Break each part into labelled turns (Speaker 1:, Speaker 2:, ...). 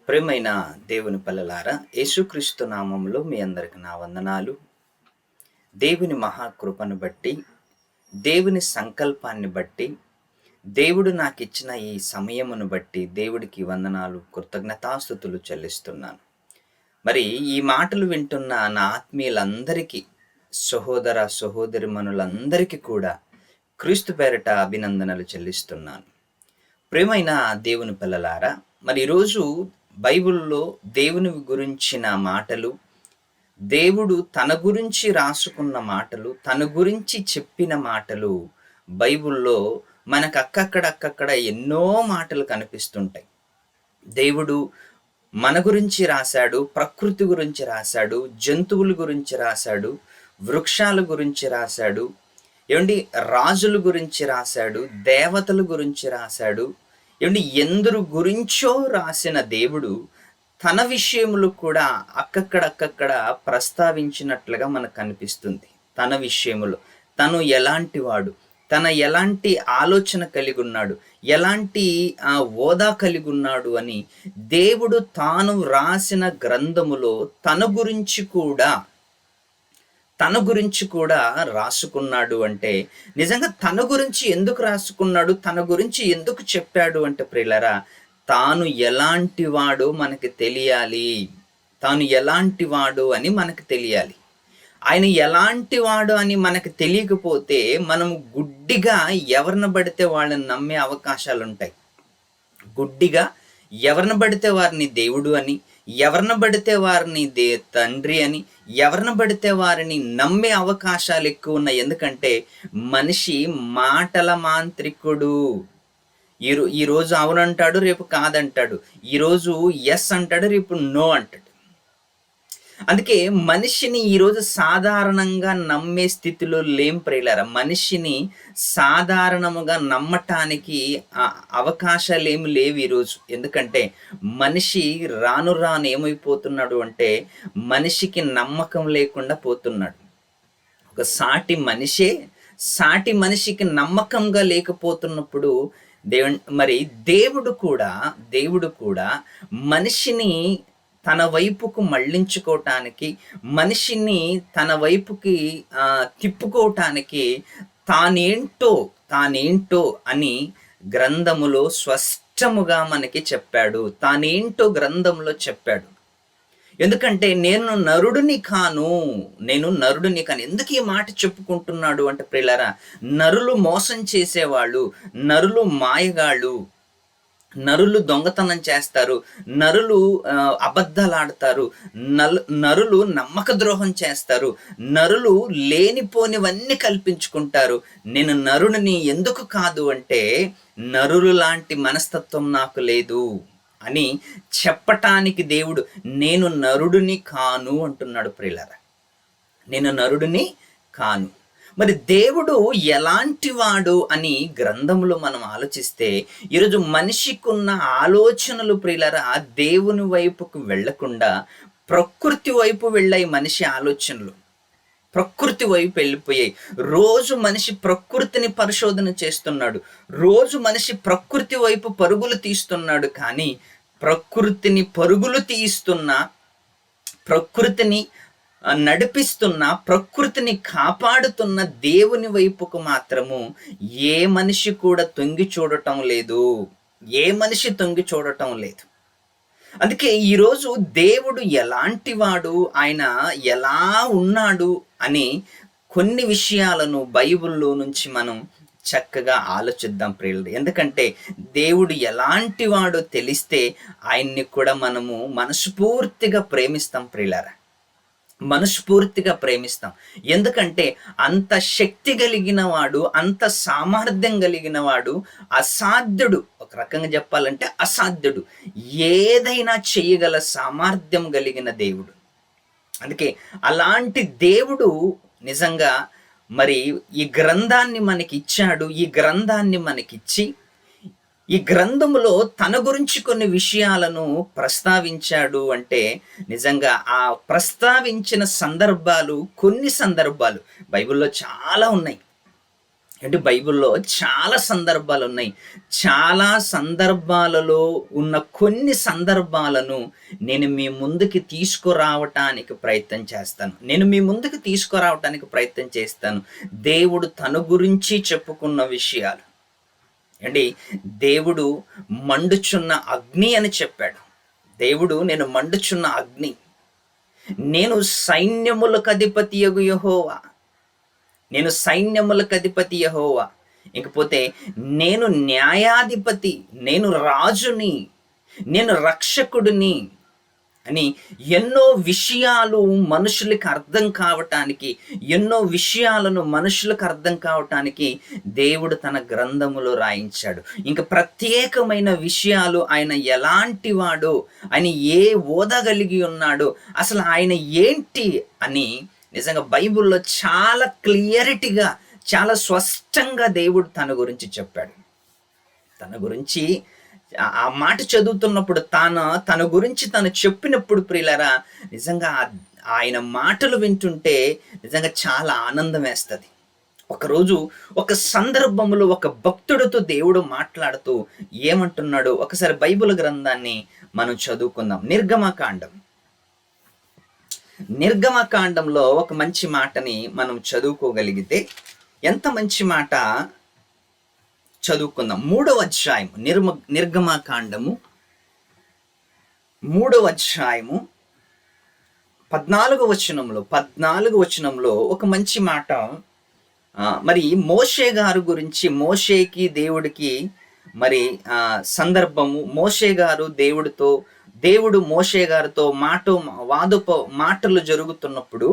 Speaker 1: ప్రియమైన దేవుని పిల్లలారా, యేసుక్రీస్తు నామములో మీ అందరికి నా వందనాలు. దేవుని మహాకృపను బట్టి, దేవుని సంకల్పాన్ని బట్టి, దేవుడు నాకిచ్చిన ఈ సమయమును బట్టి దేవుడికి వందనాలు, కృతజ్ఞతాస్తుతులు చెల్లిస్తున్నాను. మరి ఈ మాటలు వింటున్న నా ఆత్మీయులందరికీ, సహోదర సహోదరిమణులందరికీ కూడా క్రీస్తు పేరిట అభినందనలు చెల్లిస్తున్నాను. ప్రియమైన దేవుని పిల్లలారా, మరి ఈరోజు బైబిల్లో దేవుని గురించిన మాటలు, దేవుడు తన గురించి రాసుకున్న మాటలు, తన గురించి చెప్పిన మాటలు బైబిల్లో మనకు అక్కక్కడ ఎన్నో మాటలు కనిపిస్తుంటాయి. దేవుడు మన గురించి రాశాడు, ప్రకృతి గురించి రాశాడు, జంతువుల గురించి రాశాడు, వృక్షాల గురించి రాశాడు, రాజుల గురించి రాశాడు, దేవతల గురించి రాశాడు. ఎందరు గురించో రాసిన దేవుడు తన విషయములు కూడా అక్కక్కడ ప్రస్తావించినట్లుగా మనకు కనిపిస్తుంది. తన విషయములు, తను ఎలాంటి వాడు, తన ఎలాంటి ఆలోచన కలిగి ఉన్నాడు, ఎలాంటి హోదా కలిగి ఉన్నాడు అని దేవుడు తాను రాసిన గ్రంథములో తన గురించి కూడా రాసుకున్నాడు. అంటే నిజంగా తన గురించి ఎందుకు రాసుకున్నాడు, తన గురించి ఎందుకు చెప్పాడు అంటే ప్రియులారా, తాను ఎలాంటి వాడో మనకి తెలియాలి. తాను ఎలాంటి వాడు అని మనకు తెలియాలి. ఆయన ఎలాంటి వాడు అని మనకు తెలియకపోతే మనం గుడ్డిగా ఎవరిని పడితే వాళ్ళని నమ్మే అవకాశాలు ఉంటాయి. గుడ్డిగా ఎవరిని పడితే వారిని దేవుడు అని, ఎవరిని పడితే వారిని తండ్రి అని, ఎవరిని పడితే వారిని నమ్మే అవకాశాలు ఎక్కువ ఉన్నాయి. ఎందుకంటే మనిషి మాటల మాంత్రికుడు. ఈరోజు అవునంటాడు, రేపు కాదంటాడు. ఈరోజు ఎస్ అంటాడు, రేపు నో అంటాడు. అందుకే మనిషిని ఈరోజు సాధారణంగా నమ్మే స్థితిలో లేం ప్రియులారా. మనిషిని సాధారణముగా నమ్మటానికి అవకాశాలు ఏమి లేవు ఈరోజు. ఎందుకంటే మనిషి రాను ఏమైపోతున్నాడు అంటే మనిషికి నమ్మకం లేకుండా పోతున్నాడు. ఒక సాటి మనిషికి నమ్మకంగా లేకపోతున్నప్పుడు దేవుడు కూడా మనిషిని తన వైపుకు మళ్ళించుకోవటానికి, మనిషిని తన వైపుకి తిప్పుకోవటానికి తానేంటో అని గ్రంథములో స్పష్టముగా మనకి చెప్పాడు. తానేంటో గ్రంథంలో చెప్పాడు. ఎందుకంటే నేను నరుడిని కాను. ఎందుకు ఈ మాట చెప్పుకుంటున్నాడు అంటే ప్రియులారా, నరులు మోసం చేసేవాళ్ళు, నరులు మాయగాళ్ళు, నరులు దొంగతనం చేస్తారు, నరులు అబద్ధాలు ఆడతారు, నరులు నమ్మక ద్రోహం చేస్తారు, నరులు లేనిపోనివన్నీ కల్పించుకుంటారు. నేను నరుడిని ఎందుకు కాదు అంటే నరులు లాంటి మనస్తత్వం నాకు లేదు అని చెప్పటానికి దేవుడు నేను నరుడిని కాను అంటున్నాడు ప్రియులారా. నేను నరుడిని కాను. మరి దేవుడు ఎలాంటి వాడు అని గ్రంథంలో మనం ఆలోచిస్తే ఈరోజు మనిషికున్న ఆలోచనలు ప్రియులారా దేవుని వైపుకు వెళ్లకుండా ప్రకృతి వైపు వెళ్ళాయి. మనిషి ఆలోచనలు ప్రకృతి వైపు వెళ్ళిపోయాయి. రోజు మనిషి ప్రకృతిని పరిశోధన చేస్తున్నాడు, రోజు మనిషి ప్రకృతి వైపు పరుగులు తీస్తున్నాడు. కానీ ప్రకృతిని పరుగులు తీస్తున్న, ప్రకృతిని నడిపిస్తున్న, ప్రకృతిని కాపాడుతున్న దేవుని వైపుకు మాత్రము ఏ మనిషి కూడా తొంగి చూడటం లేదు. అందుకే ఈరోజు దేవుడు ఎలాంటి వాడు, ఆయన ఎలా ఉన్నాడు అని కొన్ని విషయాలను బైబిల్లో నుంచి మనం చక్కగా ఆలోచిద్దాం ప్రియులు. ఎందుకంటే దేవుడు ఎలాంటి వాడో తెలిస్తే ఆయన్ని కూడా మనము మనస్ఫూర్తిగా ప్రేమిస్తాం ప్రియులారా. మనస్ఫూర్తిగా ప్రేమిస్తాం. ఎందుకంటే అంత శక్తి కలిగిన వాడు, అంత సామర్థ్యం కలిగిన వాడు, అసాధ్యుడు. ఒక రకంగా చెప్పాలంటే అసాధ్యుడు, ఏదైనా చేయగల సామర్థ్యం కలిగిన దేవుడు. అందుకే అలాంటి దేవుడు నిజంగా మరి ఈ గ్రంథాన్ని మనకిచ్చాడు. ఈ గ్రంథాన్ని మనకిచ్చి ఈ గ్రంథములో తన గురించి కొన్ని విషయాలను ప్రస్తావించాడు. అంటే నిజంగా ఆ ప్రస్తావించిన కొన్ని సందర్భాలు బైబిల్లో చాలా ఉన్నాయి. అంటే బైబిల్‌లో చాలా సందర్భాలున్నాయి. చాలా సందర్భాలలో ఉన్న కొన్ని సందర్భాలను నేను మీ ముందుకి తీసుకురావటానికి ప్రయత్నం చేస్తాను. నేను మీ ముందుకు తీసుకురావటానికి ప్రయత్నం చేస్తాను. దేవుడు తన గురించి చెప్పుకున్న విషయాలు. ఏండి, దేవుడు మండుచున్న అగ్ని అని చెప్పాడు. దేవుడు నేను మండుచున్న అగ్ని. నేను సైన్యములకు అధిపతియగు యెహోవా. నేను సైన్యములకు అధిపతి యెహోవా. ఇకపోతే నేను న్యాయాధిపతి, నేను రాజుని, నేను రక్షకుడిని అని ఎన్నో విషయాలు మనుషులకు అర్థం కావటానికి, ఎన్నో విషయాలను మనుషులకు అర్థం కావటానికి దేవుడు తన గ్రంథములో రాయించాడు. ఇంకా ప్రత్యేకమైన విషయాలు, ఆయన ఎలాంటి వాడు, ఆయన ఏ హోదా కలిగి ఉన్నాడు, అసలు ఆయన ఏంటి అని నిజంగా బైబిల్లో చాలా క్లియరిటీగా, చాలా స్పష్టంగా దేవుడు తన గురించి చెప్పాడు. తన గురించి ఆ మాట చదువుతున్నప్పుడు, తన గురించి తను చెప్పినప్పుడు ప్రియులారా, నిజంగా ఆయన మాటలు వింటుంటే నిజంగా చాలా ఆనందం వేస్తుంది. ఒకరోజు ఒక సందర్భంలో ఒక భక్తుడితో దేవుడు మాట్లాడుతూ ఏమంటున్నాడు ఒకసారి బైబిల్ గ్రంథాన్ని మనం చదువుకుందాం. నిర్గమకాండంలో ఒక మంచి మాటని మనం చదువుకోగలిగితే, ఎంత మంచి మాట చదువుకుందాం. 3వ అధ్యాయం, నిర్గమకాండము 3వ అధ్యాయము 14వ వచనంలో ఒక మంచి మాట. మరి మోషే గారు గురించి, మోషేకి దేవుడికి మరి సందర్భము, మోషే గారు దేవుడు మోషే గారితో మాటలు జరుగుతున్నప్పుడు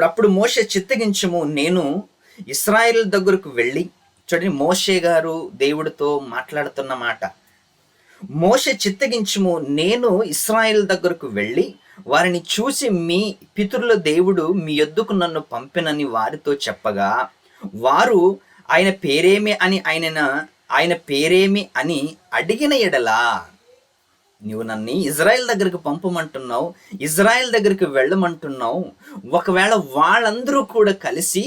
Speaker 1: అప్పుడు మోషే చిత్తగించము, నేను ఇశ్రాయేలు దగ్గరకు వెళ్ళి, చూడండి మోషే గారు దేవుడితో మాట్లాడుతున్న మాట. మోషే చిత్తగించము, నేను ఇశ్రాయేలు దగ్గరకు వెళ్ళి వారిని చూసి మీ పితరుల దేవుడు మీ యొద్దకు నన్ను పంపినని వారితో చెప్పగా, వారు ఆయన పేరేమి అని అడిగిన ఎడలా, నువ్వు నన్ను ఇజ్రాయెల్ దగ్గరికి పంపమంటున్నావు, ఇజ్రాయెల్ దగ్గరికి వెళ్ళమంటున్నావు, ఒకవేళ వాళ్ళందరూ కూడా కలిసి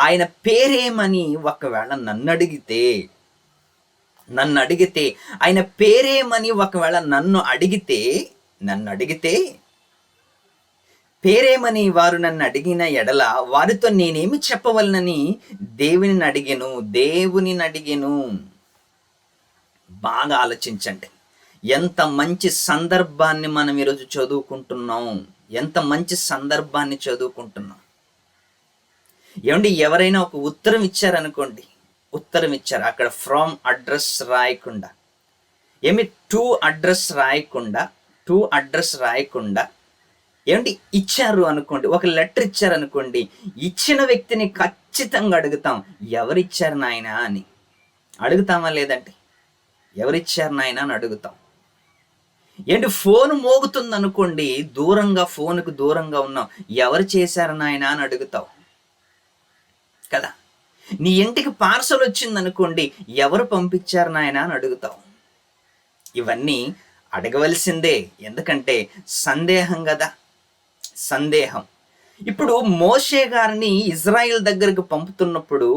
Speaker 1: ఆయన పేరేమని ఒకవేళ నన్ను అడిగితే ఆయన పేరేమని ఒకవేళ నన్ను అడిగితే పేరేమని వారు నన్ను అడిగిన ఎడల వారితో నేనేమి చెప్పవలనని దేవుని అడిగెను. బాగా ఆలోచించండి. ఎంత మంచి సందర్భాన్ని మనం ఈరోజు చదువుకుంటున్నాం. ఏమండి, ఎవరైనా ఒక ఉత్తరం ఇచ్చారనుకోండి, అక్కడ ఫ్రమ్ అడ్రస్ రాయకుండా, టు అడ్రస్ రాయకుండా ఏమండి ఇచ్చారు అనుకోండి, ఒక లెటర్ ఇచ్చారనుకోండి, ఇచ్చిన వ్యక్తిని ఖచ్చితంగా అడుగుతాం, ఎవరిచ్చారు నాయనా అని. అడుగుతామా లేదంటే? ఎవరిచ్చారు నాయనా అని అడుగుతాం. ఏంటి, ఫోన్ మోగుతుంది అనుకోండి, ఫోన్కు దూరంగా ఉన్నాం, ఎవరు చేశారు నాయనా అని అడుగుతావు కదా. నీ ఇంటికి పార్సల్ వచ్చింది అనుకోండి, ఎవరు పంపించారు నాయనా అని అడుగుతావు. ఇవన్నీ అడగవలసిందే, ఎందుకంటే సందేహం కదా. ఇప్పుడు మోషే గారిని ఇజ్రాయిల్ దగ్గరకు పంపుతున్నప్పుడు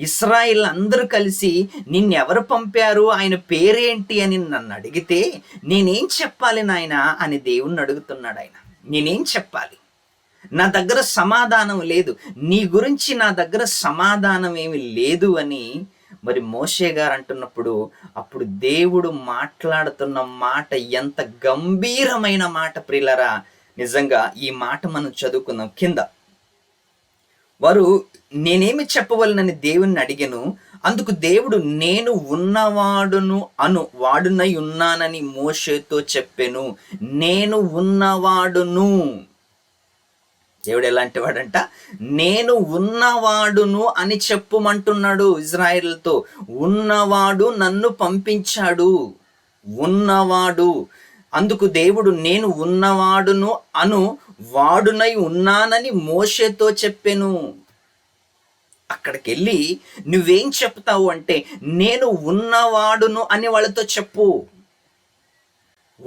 Speaker 1: ఇశ్రాయేల్ అందరూ కలిసి నిన్నెవరు పంపారు, ఆయన పేరేంటి అని నన్ను అడిగితే నేనేం చెప్పాలి నాయన అని దేవుణ్ణి అడుగుతున్నాడు. ఆయన నేనేం చెప్పాలి, నా దగ్గర సమాధానం లేదు, నీ గురించి నా దగ్గర సమాధానం ఏమి లేదు అని మరి మోషే గారు అంటున్నప్పుడు, అప్పుడు దేవుడు మాట్లాడుతున్న మాట ఎంత గంభీరమైన మాట ప్రియులరా. నిజంగా ఈ మాట మనం చదువుకుందాం. కింద వారు నేనేమి చెప్పవలనని దేవుణ్ణి అడిగాను, అందుకు దేవుడు నేను వాడునై ఉన్నానని మోషేతో చెప్పాను. నేను ఉన్నవాడును. దేవుడు ఎలాంటి వాడంట, నేను ఉన్నవాడును అని చెప్పుమంటున్నాడు ఇజ్రాయేలుతో. ఉన్నవాడు నన్ను పంపించాడు, ఉన్నవాడు. అందుకు దేవుడు నేను ఉన్నవాడును వాడునై ఉన్నానని మోషేతో చెప్పెను. అక్కడికి వెళ్ళి నువ్వేం చెప్తావు అంటే, నేను ఉన్నవాడును అని వాళ్ళతో చెప్పు.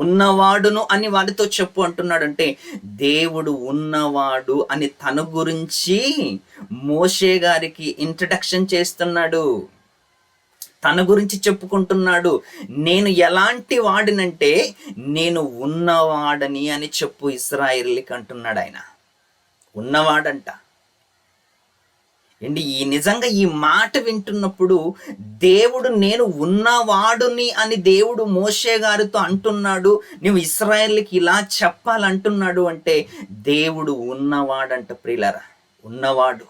Speaker 1: ఉన్నవాడును అని వాడితో చెప్పు అంటున్నాడంటే, దేవుడు ఉన్నవాడు అని తన గురించి మోషే గారికి ఇంట్రడక్షన్ చేస్తున్నాడు. తన గురించి చెప్పుకుంటున్నాడు. నేను ఎలాంటి వాడినంటే నేను ఉన్నవాడని అని చెప్పు ఇశ్రాయేలుకి అంటున్నాడు ఆయన. ఉన్నవాడంట. ఏంటి నిజంగా ఈ మాట వింటున్నప్పుడు దేవుడు నేను ఉన్నవాడుని అని దేవుడు మోషే గారితో అంటున్నాడు, నువ్వు ఇశ్రాయేలుకి ఇలా చెప్పాలంటున్నాడు అంటే దేవుడు ఉన్నవాడంట ప్రియులారా. ఉన్నవాడు.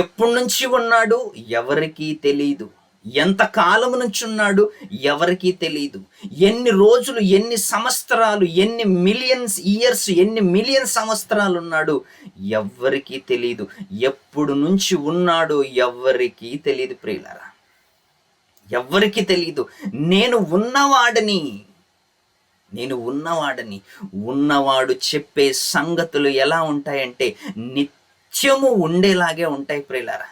Speaker 1: ఎప్పటి నుంచి ఉన్నాడు ఎవరికీ తెలియదు. ఎంత కాలం నుంచి ఉన్నాడు ఎవరికీ తెలియదు. ఎన్ని రోజులు, ఎన్ని సంవత్సరాలు, ఎన్ని మిలియన్స్ ఇయర్స్, ఎన్ని మిలియన్ సంవత్సరాలు ఉన్నాడు ఎవరికీ తెలియదు. ఎప్పుడు నుంచి ఉన్నాడో ఎవరికీ తెలియదు ప్రియులారా, ఎవరికీ తెలియదు. నేను ఉన్నవాడని ఉన్నవాడు చెప్పే సంగతులు ఎలా ఉంటాయంటే నిత్యము ఉండేలాగే ఉంటాయి ప్రియులారా.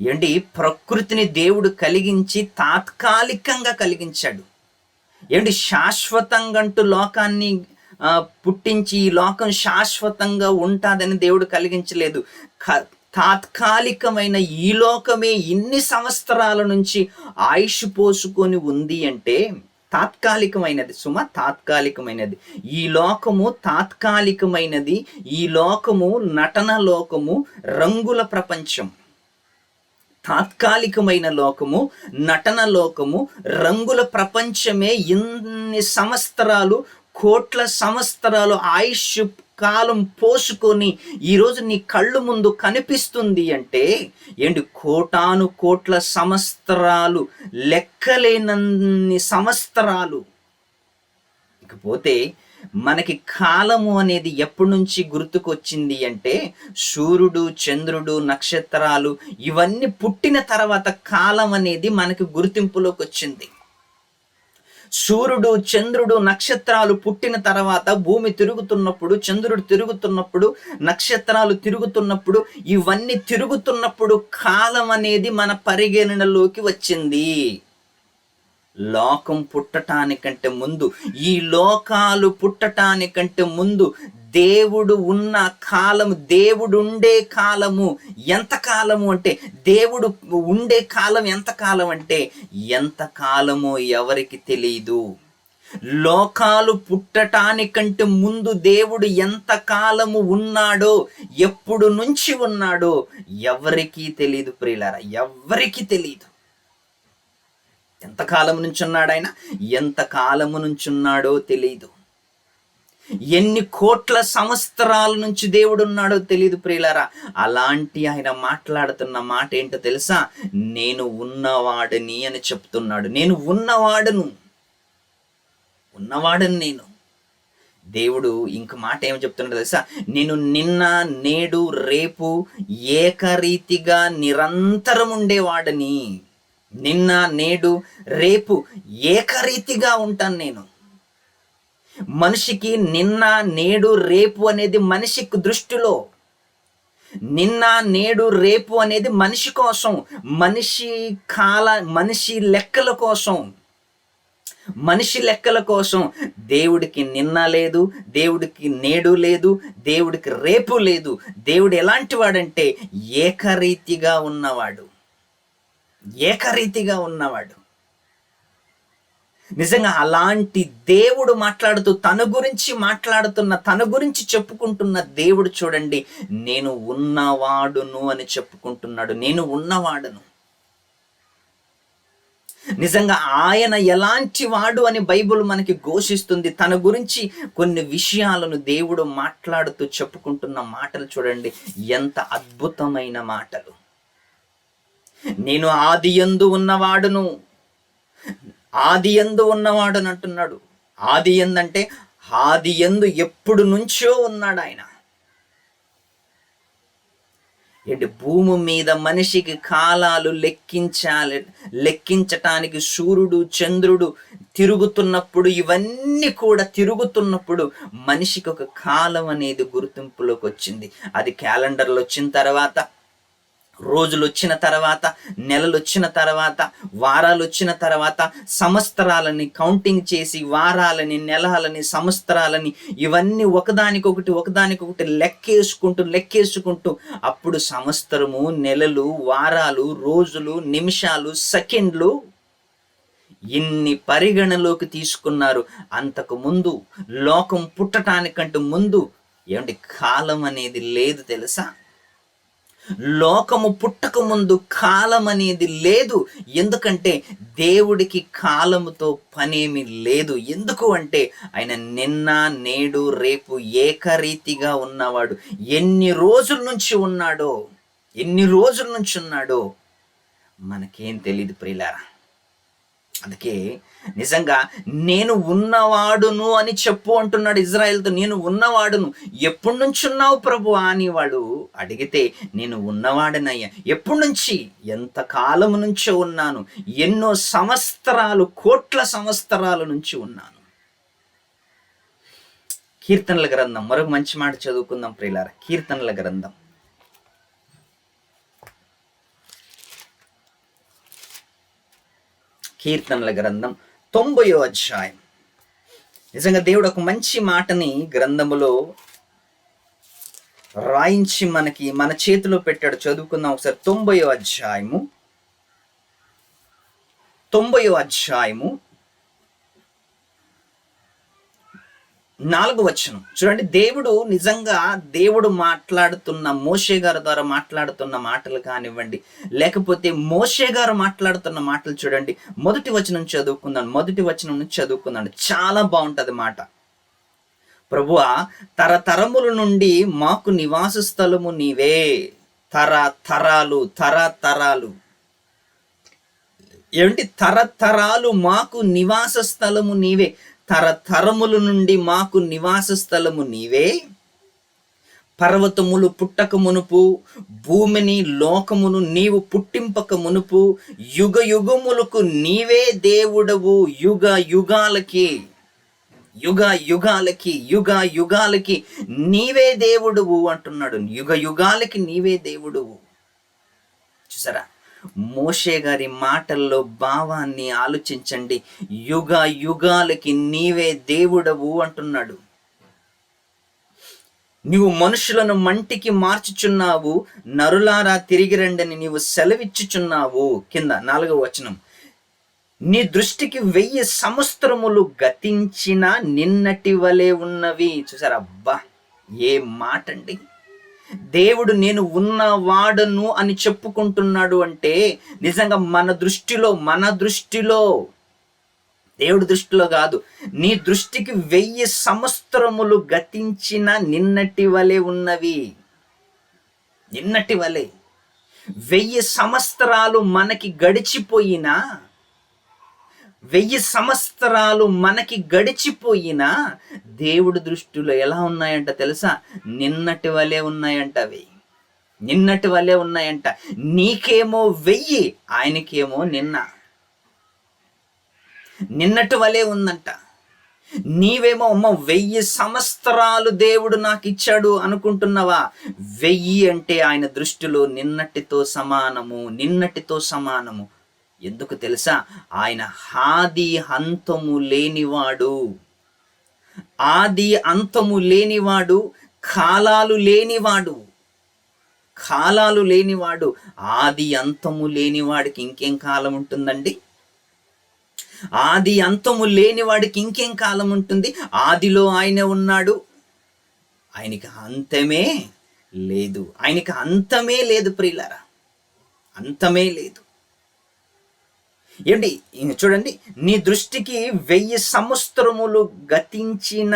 Speaker 1: ఏంటి ప్రకృతిని దేవుడు కలిగించి తాత్కాలికంగా కలిగించాడు. ఏంటి శాశ్వతంగా లోకాన్ని పుట్టించి ఈ లోకం శాశ్వతంగా ఉంటుందని దేవుడు కలిగించలేదు. తాత్కాలికమైన ఈ లోకమే ఇన్ని సంవత్సరాల నుంచి ఆయుష్ పోసుకొని ఉంది అంటే తాత్కాలికమైనది తాత్కాలికమైనది. ఈ లోకము తాత్కాలికమైనది. ఈ లోకము నటన లోకము, రంగుల ప్రపంచం. తాత్కాలికమైన లోకము, నటన లోకము, రంగుల ప్రపంచమే ఇన్ని సంవత్సరాలు, కోట్ల సంవత్సరాలు ఆయుష్ కాలం పోసుకొని ఈరోజు నీ కళ్ళు ముందు కనిపిస్తుంది అంటే ఏంటి కోటాను కోట్ల సంవత్సరాలు, లెక్కలేనన్ని సంవత్సరాలు. ఇకపోతే మనకి కాలము అనేది ఎప్పటి నుంచి గుర్తుకొచ్చింది అంటే సూర్యుడు, చంద్రుడు, నక్షత్రాలు ఇవన్నీ పుట్టిన తర్వాత కాలం అనేది మనకి గుర్తింపులోకి వచ్చింది. సూర్యుడు, చంద్రుడు, నక్షత్రాలు పుట్టిన తర్వాత భూమి తిరుగుతున్నప్పుడు, చంద్రుడు తిరుగుతున్నప్పుడు, నక్షత్రాలు తిరుగుతున్నప్పుడు, ఇవన్నీ తిరుగుతున్నప్పుడు కాలం అనేది మన పరిగణనలోకి వచ్చింది. లోకం పుట్టటానికంటే ముందు, ఈ లోకాలు పుట్టటానికంటే ముందు దేవుడు ఉన్న కాలము, దేవుడు ఉండే కాలము ఎంత కాలము అంటే, దేవుడు ఉండే కాలం ఎంత కాలం అంటే ఎంత కాలమో ఎవరికి తెలియదు. లోకాలు పుట్టటానికంటే ముందు దేవుడు ఎంత కాలము ఉన్నాడో, ఎప్పుడు నుంచి ఉన్నాడో ఎవరికీ తెలియదు ప్రియులారా, ఎవరికీ తెలియదు. ఎంత కాలం నుంచి ఉన్నాడు ఆయన, ఎంత కాలము నుంచి ఉన్నాడో తెలియదు. ఎన్ని కోట్ల సంవత్సరాల నుంచి దేవుడు ఉన్నాడో తెలియదు ప్రియులారా. అలాంటి ఆయన మాట్లాడుతున్న మాట ఏంటో తెలుసా? నేను ఉన్నవాడని అని చెప్తున్నాడు. నేను ఉన్నవాడను నేను. దేవుడు ఇంక మాట ఏమి చెప్తున్నాడు తెలుసా? నేను నిన్న, నేడు, రేపు ఏకరీతిగా నిరంతరం ఉండేవాడని. నిన్న, నేడు, రేపు ఏకరీతిగా ఉంటాను నేను. మనిషికి నిన్న, నేడు, రేపు అనేది మనిషికి దృష్టిలో, నిన్న, నేడు, రేపు అనేది మనిషి కోసం, మనిషి లెక్కల కోసం. దేవుడికి నిన్న లేదు, దేవుడికి నేడు లేదు, దేవుడికి రేపు లేదు. దేవుడు ఎలాంటి వాడంటే ఏకరీతిగా ఉన్నవాడు. నిజంగా అలాంటి దేవుడు మాట్లాడుతూ తన గురించి చెప్పుకుంటున్న దేవుడు చూడండి, నేను ఉన్నవాడును అని చెప్పుకుంటున్నాడు. నేను ఉన్నవాడును. నిజంగా ఆయన ఎలాంటి వాడు అని బైబిల్ మనకి ఘోషిస్తుంది. తన గురించి కొన్ని విషయాలను దేవుడు మాట్లాడుతూ చెప్పుకుంటున్న మాటలు చూడండి, ఎంత అద్భుతమైన మాటలు. నేను ఆదియందు ఉన్నవాడును అంటున్నాడు. ఆది ఎందంటే ఆది యందు ఎప్పుడు నుంచో ఉన్నాడు ఆయన. ఏంటి భూమి మీద మనిషికి కాలాలు లెక్కించటానికి సూర్యుడు, చంద్రుడు తిరుగుతున్నప్పుడు, ఇవన్నీ కూడా తిరుగుతున్నప్పుడు మనిషికి ఒక కాలం అనేది గుర్తింపులోకి వచ్చింది. అది క్యాలెండర్లో వచ్చిన తర్వాత, రోజులు వచ్చిన తర్వాత, నెలలు వచ్చిన తర్వాత, వారాలు వచ్చిన తర్వాత, సంవత్సరాలని కౌంటింగ్ చేసి వారాలని, నెలలని, సంవత్సరాలని ఇవన్నీ ఒకదానికొకటి లెక్కేసుకుంటూ అప్పుడు సంవత్సరము, నెలలు, వారాలు, రోజులు, నిమిషాలు, సెకండ్లు ఇన్ని పరిగణలోకి తీసుకున్నారు. అంతకు ముందు, లోకం పుట్టటానికంటూ ముందు ఏమంటే కాలం అనేది లేదు తెలుసా? లోకము పుట్టక ముందు కాలం అనేది లేదు. ఎందుకంటే దేవుడికి కాలముతో పనేమి లేదు. ఎందుకు అంటే ఆయన నిన్న, నేడు, రేపు ఏకరీతిగా ఉన్నవాడు. ఎన్ని రోజుల నుంచి ఉన్నాడో మనకేం తెలియదు ప్రియులారా. అందుకే నిజంగా నేను ఉన్నవాడును అని చెప్పు అంటున్నాడు ఇజ్రాయెల్తో. నేను ఉన్నవాడును. ఎప్పటి నుంచి ఉన్నావు ప్రభు అని వాడు అడిగితే, నేను ఉన్నవాడనయ్యా. ఎప్పటి నుంచి? ఎంత కాలం నుంచో ఉన్నాను. ఎన్నో సంవత్సరాలు, కోట్ల సంవత్సరాల నుంచి ఉన్నాను. కీర్తనల గ్రంథం, మరొక మంచి మాట చదువుకుందాం ప్రియులారా. కీర్తనల గ్రంథం కీర్తనల గ్రంథం 90వ అధ్యాయం. నిజంగా దేవుడు ఒక మంచి మాటని గ్రంథములో రాయించి మన చేతిలో పెట్టాడు. చదువుకుందాం ఒకసారి. 90వ అధ్యాయము 4వ వచనం చూడండి. దేవుడు మాట్లాడుతున్న, మోషే గారి ద్వారా మాట్లాడుతున్న మాటలు కానివ్వండి, లేకపోతే మోషే గారు మాట్లాడుతున్న మాటలు చూడండి. మొదటి వచనం నుంచి చదువుకుందాం. చాలా బాగుంటది మాట. ప్రభువా, తరతరముల నుండి మాకు నివాస స్థలము నీవే. తరతరాలు ఏమిటి? తరతరాలు మాకు నివాస స్థలము నీవే. తరతరముల నుండి మాకు నివాస స్థలము నీవే. పర్వతములు పుట్టక మునుపు, భూమిని, లోకమును నీవు పుట్టింపక మునుపు, యుగ యుగములకు నీవే దేవుడవు. యుగ యుగాలకి నీవే దేవుడువు అంటున్నాడు. యుగ యుగాలకి నీవే దేవుడువు. చూసారా? మోషే గారి మాటల్లో భావాన్ని ఆలోచించండి. యుగ యుగాలకి నీవే దేవుడవు అంటున్నాడు. నీవు మనుషులను మంటికి మార్చుచున్నావు, నరులారా తిరిగి రండని నీవు సెలవిచ్చుచున్నావు. కింద 4వ వచనం. నీ దృష్టికి 1000 సంవత్సరములు గతించిన నిన్నటి వలె ఉన్నవి. చూసారా? అబ్బా, ఏ మాట అండి! దేవుడు నేను ఉన్నవాడను అని చెప్పుకుంటున్నాడు అంటే నిజంగా మన దృష్టిలో దేవుడి దృష్టిలో కాదు, నీ దృష్టికి 1000 సంవత్సరములు గతించిన నిన్నటి వలె ఉన్నవి. 1000 సంవత్సరాలు మనకి గడిచిపోయినా, 1000 సంవత్సరాలు మనకి గడిచిపోయినా దేవుడి దృష్టిలో ఎలా ఉన్నాయంట తెలుసా? నిన్నటి వలె ఉన్నాయంట. నిన్నటి వలె ఉన్నాయంట. నీకేమో 1000, ఆయనకేమో నిన్నటి వలె ఉందంట. నీవేమో 1000 సంవత్సరాలు దేవుడు నాకు ఇచ్చాడు అనుకుంటున్నావా? 1000 అంటే ఆయన దృష్టిలో నిన్నటితో సమానము. ఎందుకు తెలుసా? ఆయన ఆది అంతము లేనివాడు, కాలాలు లేనివాడు. ఆది అంతము లేనివాడికి ఇంకేం కాలం ఉంటుందండి? ఆది అంతము లేనివాడికి ఇంకేం కాలం ఉంటుంది? ఆదిలో ఆయన ఉన్నాడు. ఆయనకి అంతమే లేదు ప్రియులారా, అంతమే లేదు. ఏంటి చూడండి, నీ దృష్టికి 1000 సంవత్సరములు గతించిన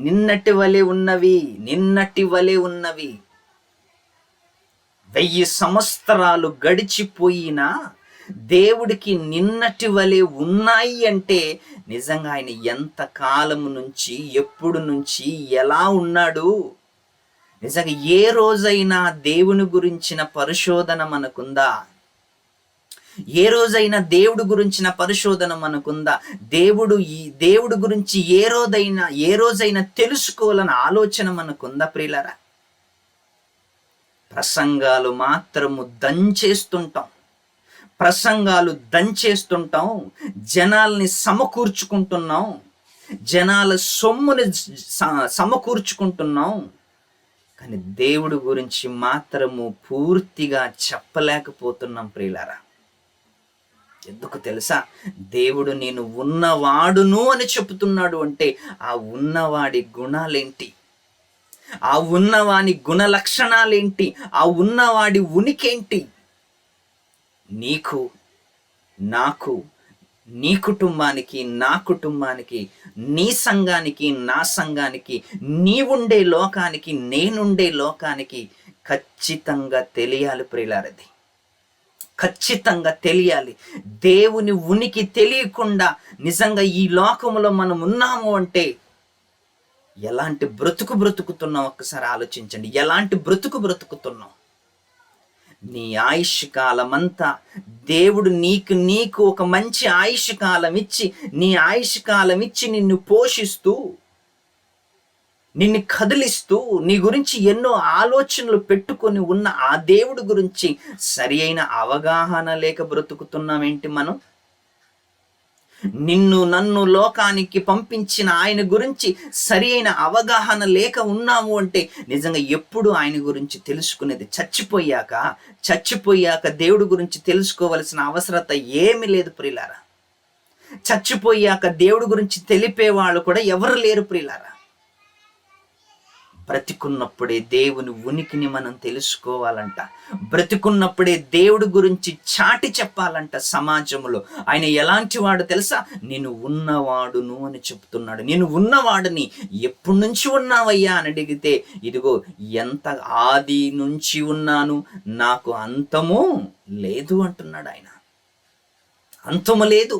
Speaker 1: నిన్నటి వలె ఉన్నవి. 1000 సంవత్సరాలు గడిచిపోయినా దేవుడికి నిన్నటి వలె ఉన్నాయి అంటే నిజంగా ఆయన ఎంత కాలము నుంచి, ఎప్పుడు నుంచి, ఎలా ఉన్నాడు? నిజంగా ఏ రోజైనా దేవుని గురించిన పరిశోధన మనకుందా? ఏ రోజైనా దేవుడి గురించిన పరిశోధన మనకుందా? దేవుడి గురించి ఏ రోజైనా తెలుసుకోవాలన్న ఆలోచన మనకుందా ప్రియులారా? ప్రసంగాలు మాత్రము దంచేస్తుంటాం, ప్రసంగాలు దంచేస్తుంటాం, జనాల్ని సమకూర్చుకుంటున్నాం, జనాల సొమ్ముని సమకూర్చుకుంటున్నాం. కానీ దేవుడి గురించి మాత్రము పూర్తిగా చెప్పలేకపోతున్నాం ప్రియులారా. ఎందుకు తెలుసా? దేవుడు నేను ఉన్నవాడును అని చెబుతున్నాడు అంటే ఆ ఉన్నవాడి గుణాలేంటి, ఆ ఉన్నవాని గుణ లక్షణాలేంటి, ఆ ఉన్నవాడి ఉనికేంటి? నీకు, నాకు, నీ కుటుంబానికి, నా కుటుంబానికి, నీ సంఘానికి, నా సంఘానికి, నీవుండే లోకానికి, నేనుండే లోకానికి ఖచ్చితంగా తెలియాలి ప్రియులారది. ఖచ్చితంగా తెలియాలి. దేవుని ఉనికి తెలియకుండా నిజంగా ఈ లోకంలో మనం ఉన్నాము అంటే ఎలాంటి బ్రతుకు బ్రతుకుతున్నాం ఒక్కసారి ఆలోచించండి. ఎలాంటి బ్రతుకు బ్రతుకుతున్నాం? నీ ఆయుష్ కాలమంతా దేవుడు నీకు ఒక మంచి ఆయుష్ కాలం ఇచ్చి, నీ ఆయుష్ కాలం ఇచ్చి నిన్ను పోషిస్తూ, నిన్ను కదిలిస్తూ, నీ గురించి ఎన్నో ఆలోచనలు పెట్టుకొని ఉన్న ఆ దేవుడి గురించి సరి అయిన అవగాహన లేక బ్రతుకుతున్నామేంటి మనం? నిన్ను నన్ను లోకానికి పంపించిన ఆయన గురించి సరి అయిన అవగాహన లేక ఉన్నాము అంటే నిజంగా ఎప్పుడు ఆయన గురించి తెలుసుకునేది చచ్చిపోయాక దేవుడి గురించి తెలుసుకోవలసిన అవసరత ఏమీ లేదు ప్రియులారా. చచ్చిపోయాక దేవుడి గురించి తెలిపేవాళ్ళు కూడా ఎవరు లేరు ప్రియులారా. బ్రతికున్నప్పుడే దేవుని ఉనికిని మనం తెలుసుకోవాలంట. బ్రతికున్నప్పుడే దేవుడి గురించి చాటి చెప్పాలంట సమాజంలో. ఆయన ఎలాంటి వాడు తెలుసా? నేను ఉన్నవాడును అని చెప్తున్నాడు. నేను ఉన్నవాడిని. ఎప్పటి నుంచి ఉన్నావయ్యా అని అడిగితే, ఇదిగో ఎంత ఆది నుంచి ఉన్నాను, నాకు అంతము లేదు అంటున్నాడు ఆయన. అంతము లేదు.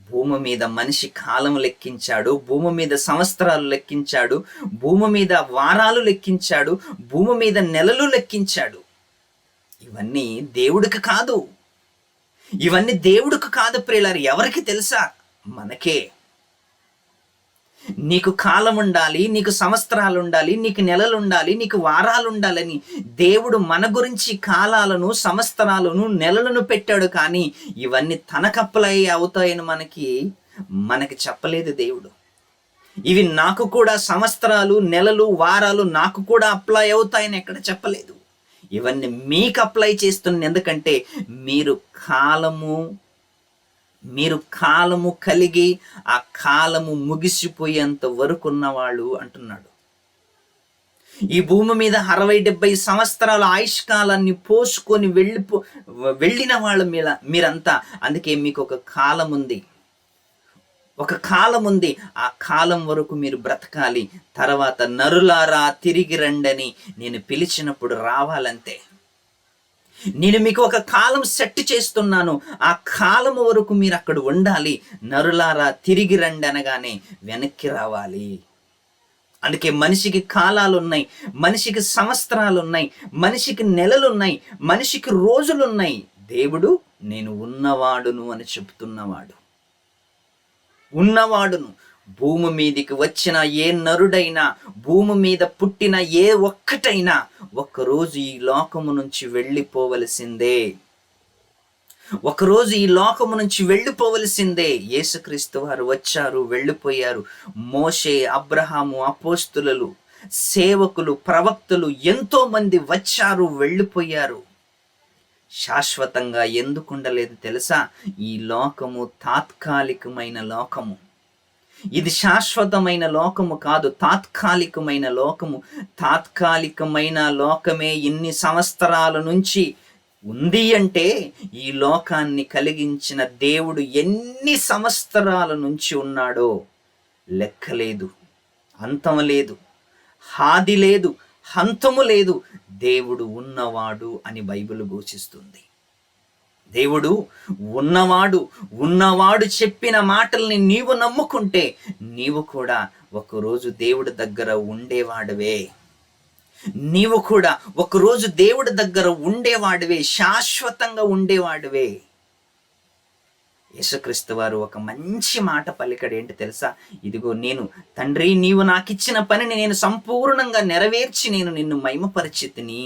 Speaker 1: భూమి మీద మనిషి కాలం లెక్కించాడు, భూమి మీద సంవత్సరాలు లెక్కించాడు, భూమి మీద వారాలు లెక్కించాడు, భూమి మీద నెలలు లెక్కించాడు. ఇవన్నీ దేవుడికి కాదు. ఇవన్నీ దేవుడికి కాదు ప్రియులారు. ఎవరికి తెలుసా? మనకే. నీకు కాలం ఉండాలి, నీకు సంవత్సరాలు ఉండాలి, నీకు నెలలు ఉండాలి, నీకు వారాలు ఉండాలని దేవుడు మన గురించి కాలాలను, సంవత్సరాలను, నెలలను పెట్టాడు. కానీ ఇవన్నీ తనకప్పలై అవుతాయని మనకి చెప్పలేదు దేవుడు. ఇవి నాకు కూడా సంవత్సరాలు, నెలలు, వారాలు నాకు కూడా అప్లై అవుతాయని ఎక్కడ చెప్పలేదు. ఇవన్నీ మీకు అప్లై చేస్తున్న, ఎందుకంటే మీరు కాలము కలిగి ఆ కాలము ముగిసిపోయేంత వరకు ఉన్నవాళ్ళు అంటున్నాడు. ఈ భూమి మీద 60-70 సంవత్సరాల ఆయుష్ కాలాన్ని పోసుకొని వెళ్ళిన వాళ్ళ మీద మీరంతా. అందుకే మీకు ఒక కాలం ఉంది. ఆ కాలం వరకు మీరు బ్రతకాలి. తర్వాత నరులారా తిరిగి రండని నేను పిలిచినప్పుడు రావాలంతే. నేను మీకు ఒక కాలం సెట్ చేస్తున్నాను. ఆ కాలం వరకు మీరు అక్కడ ఉండాలి. నరులారా తిరిగి రండి అనగానే వెనక్కి రావాలి. అందుకే మనిషికి కాలాలు ఉన్నాయి, మనిషికి సంవత్సరాలు ఉన్నాయి, మనిషికి నెలలు ఉన్నాయి, మనిషికి రోజులు ఉన్నాయి. దేవుడు నేను ఉన్నవాడును అని చెప్తున్నవాడు. ఉన్నవాడును. భూమి మీదకి వచ్చిన ఏ నరుడైనా, భూమి మీద పుట్టిన ఏ ఒక్కటైనా ఒక్కరోజు ఈ లోకము నుంచి వెళ్ళిపోవలసిందే. ఒకరోజు ఈ లోకము నుంచి వెళ్ళిపోవలసిందే. యేసుక్రీస్తు వారు వచ్చారు, వెళ్ళిపోయారు. మోషే, అబ్రహాము, అపోస్తులు, సేవకులు, ప్రవక్తలు ఎంతో మంది వచ్చారు, వెళ్ళిపోయారు. శాశ్వతంగా ఎందుకు ఉండలేదు తెలుసా? ఈ లోకము తాత్కాలికమైన లోకము. ఇది శాశ్వతమైన లోకము కాదు, తాత్కాలికమైన లోకము. తాత్కాలికమైన లోకమే ఇన్ని సంవత్సరాల నుంచి ఉంది అంటే ఈ లోకాన్ని కలిగించిన దేవుడు ఎన్ని సంవత్సరాల నుంచి ఉన్నాడో లెక్కలేదు, అంతం లేదు, హాది లేదు, హంతము లేదు. దేవుడు ఉన్నవాడు అని బైబిల్ ఘోషిస్తుంది. దేవుడు ఉన్నవాడు చెప్పిన మాటల్ని నీవు నమ్ముకుంటే నీవు కూడా ఒకరోజు దేవుడి దగ్గర ఉండేవాడివే. నీవు కూడా ఒకరోజు దేవుడి దగ్గర ఉండేవాడివే, శాశ్వతంగా ఉండేవాడివే. యేసుక్రీస్తు వారు ఒక మంచి మాట పలికాడు. ఏంటి తెలుసా? ఇదిగో నేను తండ్రి, నీవు నాకిచ్చిన పనిని నేను సంపూర్ణంగా నెరవేర్చి నేను నిన్ను మహిమపరిచితిని.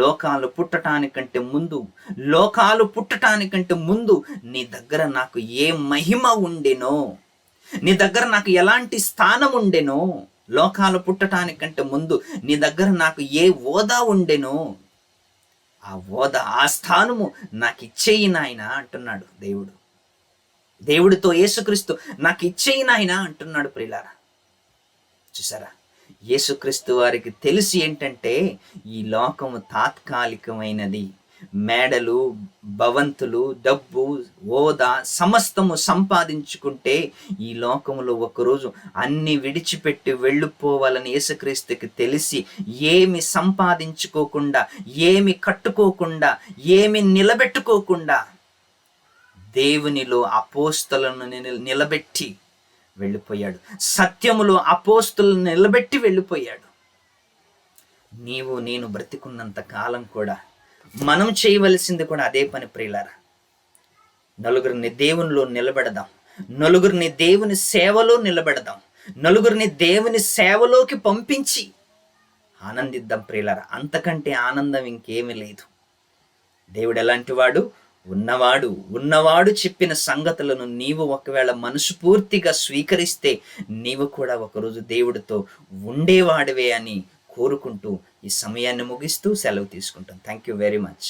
Speaker 1: లోకాలు పుట్టటానికంటే ముందు నీ దగ్గర నాకు ఏ మహిమ ఉండెనో, నీ దగ్గర నాకు ఎలాంటి స్థానం ఉండెనో, లోకాలు పుట్టటానికంటే ముందు నీ దగ్గర నాకు ఏ హోదా ఉండెనో, ఆ హోదా, ఆ స్థానము నాకు ఇచ్చేయి నాయన అంటున్నాడు దేవుడు. దేవుడితో యేసుక్రీస్తు నాకు ఇచ్చేయి నాయన అంటున్నాడు ప్రియులారా. చూసారా? యేసుక్రీస్తు వారికి తెలిసి ఏంటంటే ఈ లోకము తాత్కాలికమైనది. మేడలు, భవంతులు, డబ్బు, హోదా సమస్తము సంపాదించుకుంటే ఈ లోకములో ఒకరోజు అన్ని విడిచిపెట్టి వెళ్ళిపోవాలని యేసుక్రీస్తుకి తెలిసి ఏమి సంపాదించుకోకుండా, ఏమి కట్టుకోకుండా, ఏమి నిలబెట్టుకోకుండా దేవునిలో అపోస్తలను నిలబెట్టి వెళ్ళిపోయాడు. సత్యములో అపోస్తలను నిలబెట్టి వెళ్ళిపోయాడు. నీవు నేను బ్రతికున్నంత కాలం కూడా మనం చేయవలసింది కూడా అదే పని ప్రియులారా. నలుగురిని దేవునిలో నిలబెడదాం, నలుగురిని దేవుని సేవలో నిలబెడదాం, నలుగురిని దేవుని సేవలోకి పంపించి ఆనందిద్దాం ప్రియులారా. అంతకంటే ఆనందం ఇంకేమీ లేదు. దేవుడు ఎలాంటి వాడు? ఉన్నవాడు చెప్పిన సంగతులను నీవు ఒకవేళ మనస్ఫూర్తిగా స్వీకరిస్తే నీవు కూడా ఒకరోజు దేవుడితో ఉండేవాడివే అని కోరుకుంటూ ఈ సమయాన్ని ముగిస్తూ సెలవు తీసుకుంటాం. Thank you very much.